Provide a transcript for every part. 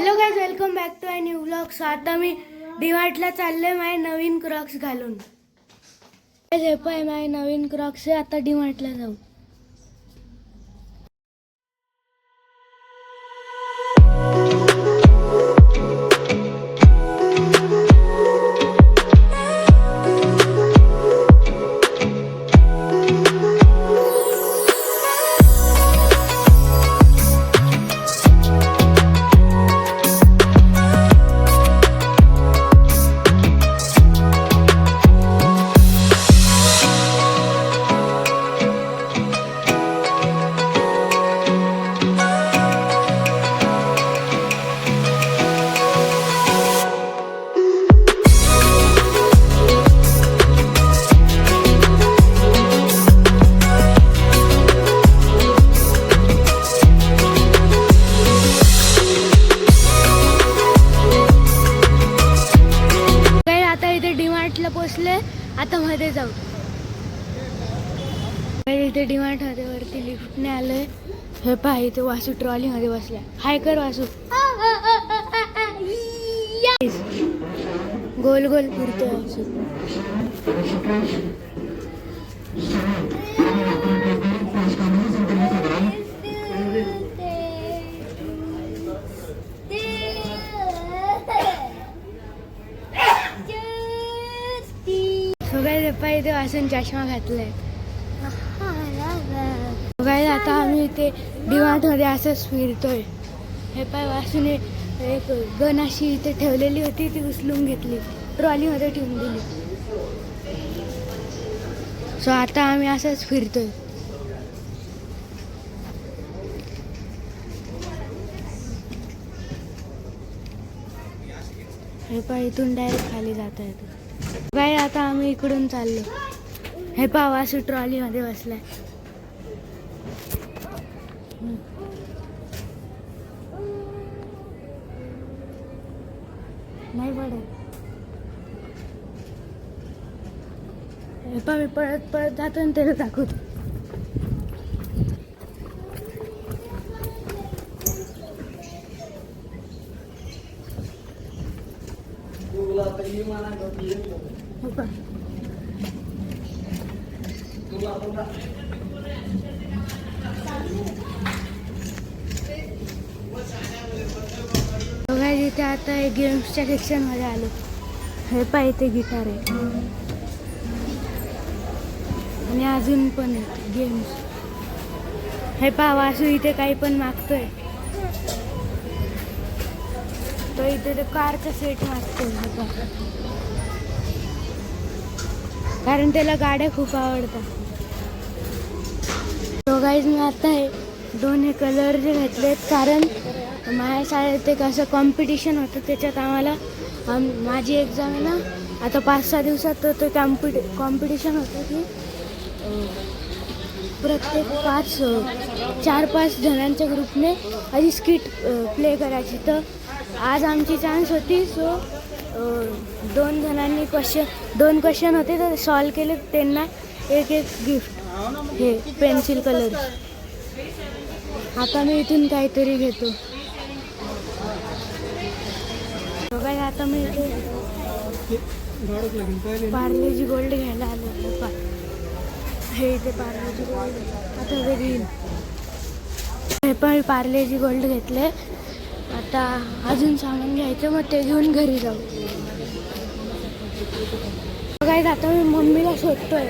Hello guys, welcome back to my new vlog. So आता मी डीमार्टला चालले माझे नवीन क्रॉक्स घालून. हे पाय माझे नवीन क्रॉक्स आहे. आता डीमार्टला जाऊ. पोचले, आता मध्ये जाऊ. इथे डीमार्ट मध्ये वरती लिफ्टने आलोय. हे पहा, इथे वासू ट्रॉली मध्ये बसलाय. हाय कर वासू. गोल गोल फिरतोय वासू. इथे वासून चष्मा घातलाय. आता आम्ही इथे डीमार्ट मध्ये असंच फिरतोय. हे पाय वासूने एक गन अशी इथे ठेवलेली होती, ती उचलून घेतली, ट्रॉली मध्ये ठेवून दिली. सो आता आम्ही असंच फिरतोय. हे पाय इथून डायरेक्ट खाली जाता येतं. काय आता आम्ही इकडून चाललो. हे पहा, वासू ट्रॉली मध्ये बसलाय. नाही पडत. हे पहा, मी पळत पळत जातो आणि त्याला दाखवतो. इथे आता गेम्सच्या सेक्शन मध्ये आलो. हे पाय, इथे गिटार आहे आणि अजून पण आहेत गेम्स. हे पहा, वासू इथे काही पण मागतोय. तो इथे ते कारचा सेट मागतोय. कारण त्याला गाड्या खूप आवडतात. तो गाईज, मी आता हे दोन कलर जे घेतलेत, कारण माझ्या शाळेत एक असं कॉम्पिटिशन होतं. त्याच्यात आम्हाला माझी एक्झाम आहे ना आता 5-6 दिवसात, तर ते कॉम्पिटिशन होतं की प्रत्येक 4-5 जणांच्या ग्रुपने अशी स्किट प्ले करायची. तर आज आमची चान्स होती. सो 2 जणांनी दोन क्वेश्चन होते, तर सॉल्व केले. त्यांना एक गिफ्ट, हे पेन्सिल कलर. आता मी इथून काहीतरी घेतो. बघा, आता मी इथे पार्लेजी गोल्ड घ्यायला आलो. हे इथे पार्लेजी गोल्ड. आता ते घेईन. हे पण पार्लेजी गोल्ड घेतले. आता अजून सामान घ्यायचं, मग ते घेऊन घरी जाऊ. बघा, आता मी मम्मीला शोधतोय.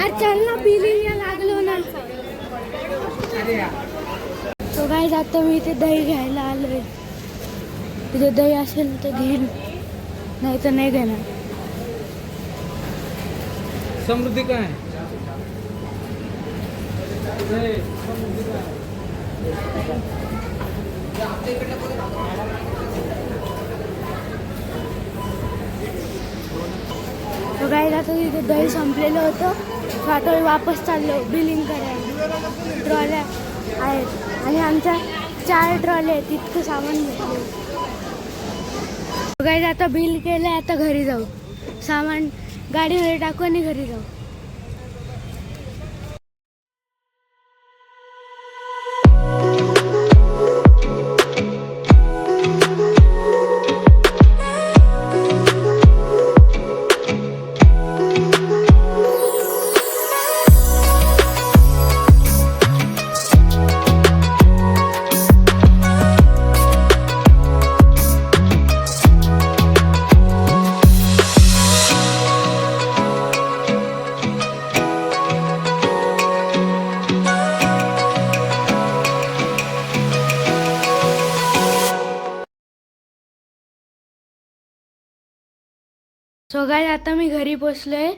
अरे चल ना, बिलिंगला लागलो ना. तो काय आता मी इथे दही घ्यायला आलोय. तिथे दही असेल तर घेईन, नाही तर नाही घेणार. समृद्धी काय तो काय आता तिथे दही संपलेलं होतं. तो आता वापस चाललो बिलिंग करायला. ट्रॉल्या आहेत आणि आमच्या 4 ट्रॉल्या आहेत. तितकं सामान घेतलं. काय आता बिल केलं. आता घरी जाऊ, सामान गाडीमध्ये टाकू आणि घरी जाऊ. सो गाइस आता मी घरी पोचलोय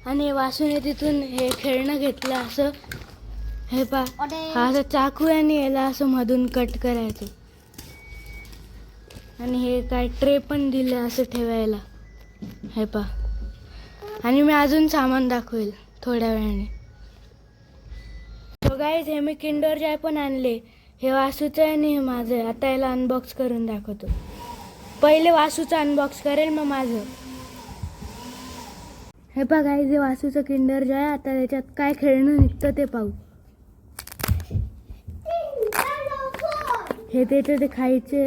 आणि वासूने तिथून हे खेळणं घेतलं. असं हे पा, हा असं चाकू आहे आणि याला असं मधून कट करायचं. आणि हे काय ट्रे पण दिले असं ठेवायला. हे पा, आणि मी अजून सामान दाखवेल थोड्या वेळाने. सो गाइस हे मी किंडर जॉय पण आणले. हे वासूचं आहे आणि हे माझं आहे. आता याला अनबॉक्स करून दाखवतो. पहिले वासूचं अनबॉक्स करेल, मग माझं. हे पहा गाईज, हे वासूचं किंडर जॉय. आता त्याच्यात काय खेळणं निघतं ते पाहू. हे त्याचं ते खायचे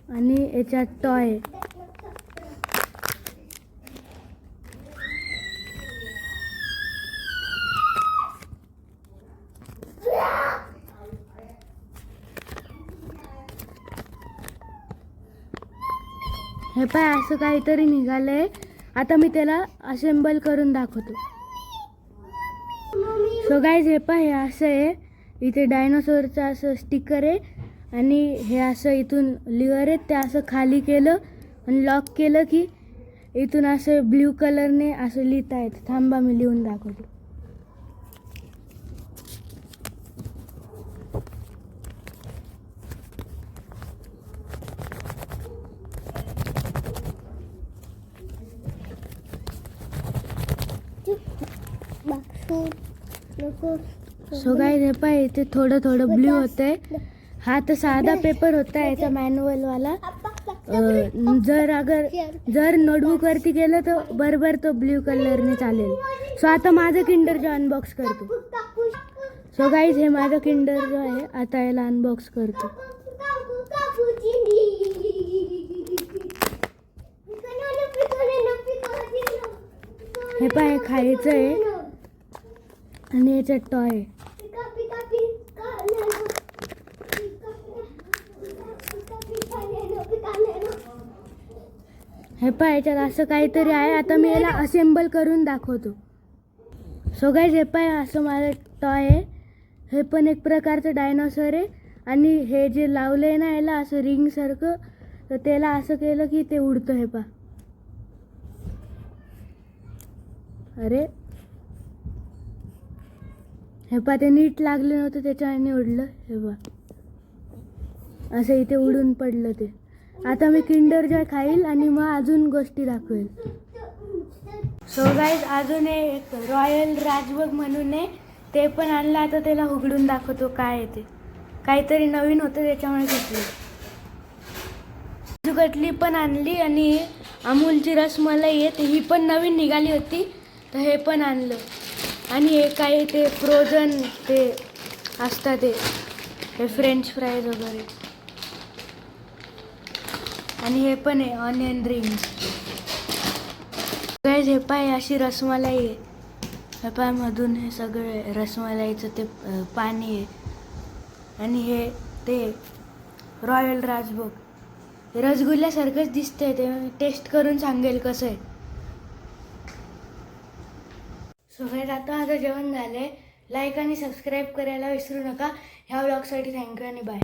आणि याच्यात टॉय. हे पहा असं काहीतरी निघालंय. आता मी त्याला असेंबल करून दाखवतो. सो गाईज हे पहा, हे असं आहे. इथे डायनोसॉरचं असं स्टिकर आहे आणि हे असं इथून लिव्हर आहे. ते असं खाली केलं आणि लॉक केलं की इथून असं ब्ल्यू कलरने असं लिहिता येतं. थांबा मी लिहून दाखवतो. सो गाइस हे पहा, इथे थोडं थोडं ब्ल्यू होतंय. हा तर साधा पेपर होता याचा मॅन्युअल वाला. जर नोटबुक वरती गेलं तर बरोबर तो ब्ल्यू कलरने चालेल. सो आता माझं किंडर जॉय अनबॉक्स करतो. सो गाइस हे माझं किंडर जॉय आहे. आता याला अनबॉक्स करतो. हे पहा, हे खायचं आहे आणि याच्यात टॉय आहे. हे पहा, याच्यात असं काहीतरी आहे. आता मी याला असेंबल करून दाखवतो. सो गाइस हे पहा, असं माझं टॉय आहे. हे पण एक प्रकारचं डायनोसॉर आहे. आणि हे जे लावलंय ना याला असं रिंग सारखं, तर त्याला असं केलं की ते उडतं. हे पहा, अरे हे पहा, ते नीट लागलं नव्हतं त्याच्याने उडलं. हे पहा, असं इथे उडून पडलं ते. आता मी किंडर जॉय खाईल आणि मग अजून गोष्टी दाखवेल. सो गाइस अजून एक रॉयल राजभोग म्हणून आहे, ते पण आणलं. आता त्याला उघडून दाखवतो काय आहे ते. काहीतरी नवीन होतं त्याच्यामुळे घेतली. काजू कतली पण आणली आणि अमूलची रसमलाई आहे, ही पण नवीन निघाली होती, तर हे पण आणलं. आणि हे काही ते फ्रोझन ते असतात ते फ्रेंच फ्राईज वगैरे. आणि हे पण आहे ऑनियन रिंग्स. गाइस हे पाय, अशी रसमलाई आहे. हे पाय, मधून हे सगळे रसमलाईचं ते पाणी आहे. आणि हे ते रॉयल राजभोग, रसगुल्ल्यासारखंच दिसतंय ते, टेस्ट करून सांगेल कसं आहे. सो गाईज आता जेवण झालंय. लाईक आणि सबस्क्राईब करायला विसरू नका. ह्या व्लॉगसाठी थँक्यू आणि बाय.